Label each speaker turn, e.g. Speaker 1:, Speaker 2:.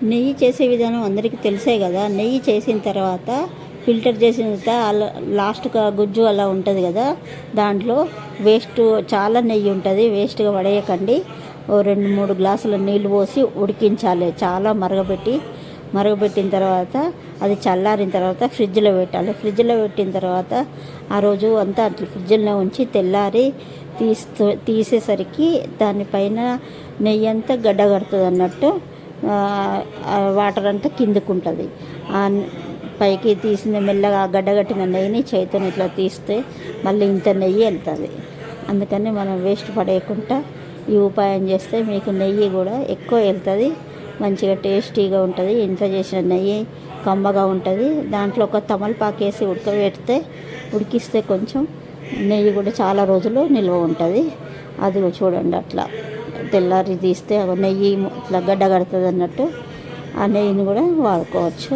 Speaker 1: నెయ్యి చేసే విధానం అందరికీ తెలిసే కదా. నెయ్యి చేసిన తర్వాత ఫిల్టర్ చేసిన తర్వాత లాస్ట్గా గుజ్జు అలా ఉంటుంది కదా, దాంట్లో వేస్ట్ చాలా నెయ్యి ఉంటుంది, వేస్ట్గా పడేయకండి. ఓ 2-3 గ్లాసుల నీళ్ళు పోసి ఉడికించాలి, చాలా మరగబెట్టిన తర్వాత అది చల్లారిన తర్వాత ఫ్రిడ్జ్లో పెట్టాలి. ఫ్రిడ్జ్లో పెట్టిన తర్వాత ఆ రోజు అంతా అట్లా ఫ్రిడ్జ్లో ఉంచి తెల్లారి తీసేసరికి దానిపైన నెయ్యి అంతా గడ్డ కడుతుంది అన్నట్టు, వాటర్ అంతా కిందకు ఉంటుంది. పైకి తీసిన మెల్లగా గడ్డగట్టిన నెయ్యిని చేతిని ఇట్లా తీస్తే మళ్ళీ ఇంత నెయ్యి వెళ్తుంది. అందుకని మనం వేస్ట్ పడేయకుండా ఈ ఉపాయం చేస్తే మీకు నెయ్యి కూడా ఎక్కువ వెళ్తుంది, మంచిగా టేస్టీగా ఉంటుంది. ఇంట్లో చేసిన నెయ్యి కమ్మగా ఉంటుంది. దాంట్లో ఒక తమలపాకు వేసి ఉడికిస్తే కొంచెం నెయ్యి కూడా చాలా రోజులు నిల్వ ఉంటుంది. అది చూడండి, అట్లా తెల్లారి తీస్తే నెయ్యి ఇట్లా గడ్డ కడుతుంది అన్నట్టు, ఆ నెయ్యిని కూడా వాడుకోవచ్చు.